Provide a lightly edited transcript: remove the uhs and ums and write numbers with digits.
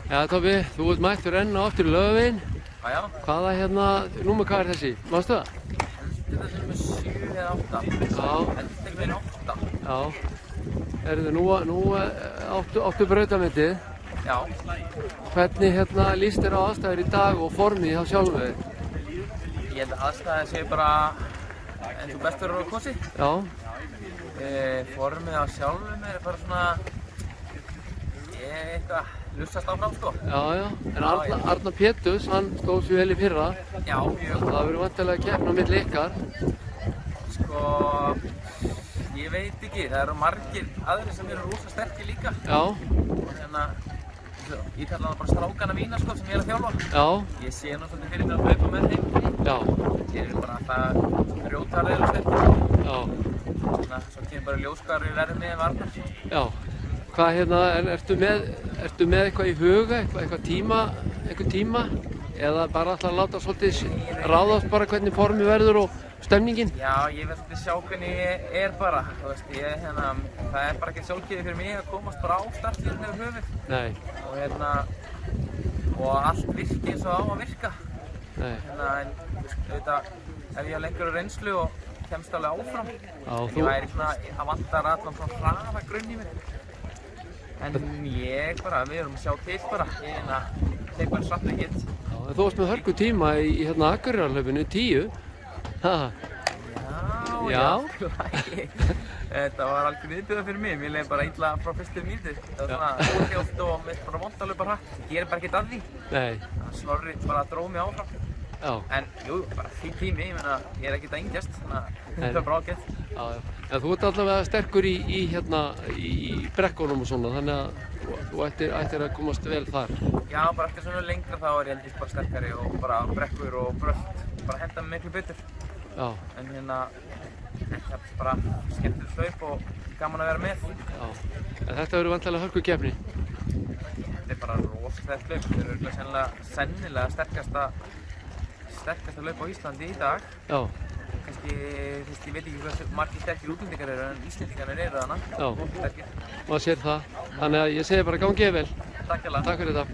Já, Tobbi, þú ert mættur enn og aftur í Laugaveginn. Já. Hvaða númer hvað er þessi? Manstu það? Þetta er nummer 7 eða 8. Já. Þetta er með 8. Já. Nú áttu brautarmyndið. Já. Hvernig líst þér á aðstæður í dag og formið hjá sjálfum þér? Ég held að aðstæður séu bara eins og best verður á kosið. Já. Formið á sjálfum er bara svona eitthvað lussast áfram sko. Já. En Arnar Péturs, hann stóð svo vel í fyrra. Já, mjög. Það verður vantilega keppni á milli ykkar. Sko, ég veit ekki. Það eru margir aðrir sem eru rosa sterkir líka. Já. Ég kalla það bara strákana mína sko sem ég er að þjálfa. Já. Ég sé nú svolítið fyrir mér að hlaupa með þeim. Já. Þeir eru bara það grjótarðir og sterkir. Já. Svo kemur bara ljóskarur í ermi eða varnar. Já. Hvað ertu með eitthvað í huga, eitthvað tíma? Eða bara alltaf að láta svolítið ráðast bara hvernig formið verður og stemningin? Já, ég verð svolítið sjá hvernig ég er bara. Þú veist, það er bara ekki sjálfgefið fyrir mig að komast bara á startlínuna yfir höfuð. Nei. Og allt virki eins og á að virka. Nei. En auðvitað, ef ég á lengur reynslu og kemst alveg áfram. Já, ég væri svona að vantar allan svona hraða grunn í mér. En við erum að sjá til bara. Hleypa eins hratt og ég get. Já, en þú varst með hörku tíma í Akureyrarhlaupinu 10. Já. Þetta var algjör viðbjóður fyrir mig. Mér leið bara illa frá fyrstu mínútu. Það var svona óhjátt og mitt bara vont að hlaupa hratt. Ég gerir bara ekkert að því. Nei. Snorri bara dróð mig áfram. Já. En jú, bara fín tími, ég er ekkert að yngjast, þannig að það er bara ágætt. Já. En þú ert allavega sterkur í brekkunum og svona, þannig að þú ættir að komast vel þar. Já, bara eftir svona lengra þá er ég heldur bara sterkari og bara brekkur og brölt, bara henta mig miklu betur. Já. En þetta er bara skemmtilegt hlaup og gaman að vera með. Já. En þetta verður vantilega hörku keppni. Þetta er bara rosalegt hlaup, þetta er sennilega sterkasta hlaup á Íslandi í dag. Já. Kannski, ég veit ekki hvað margir sterkir útlendingar eru, en Íslendingarnir eru þarna. Já, maður sér það. Þannig að ég segi bara gangið vel. Takk hérlega. Takk fyrir þetta.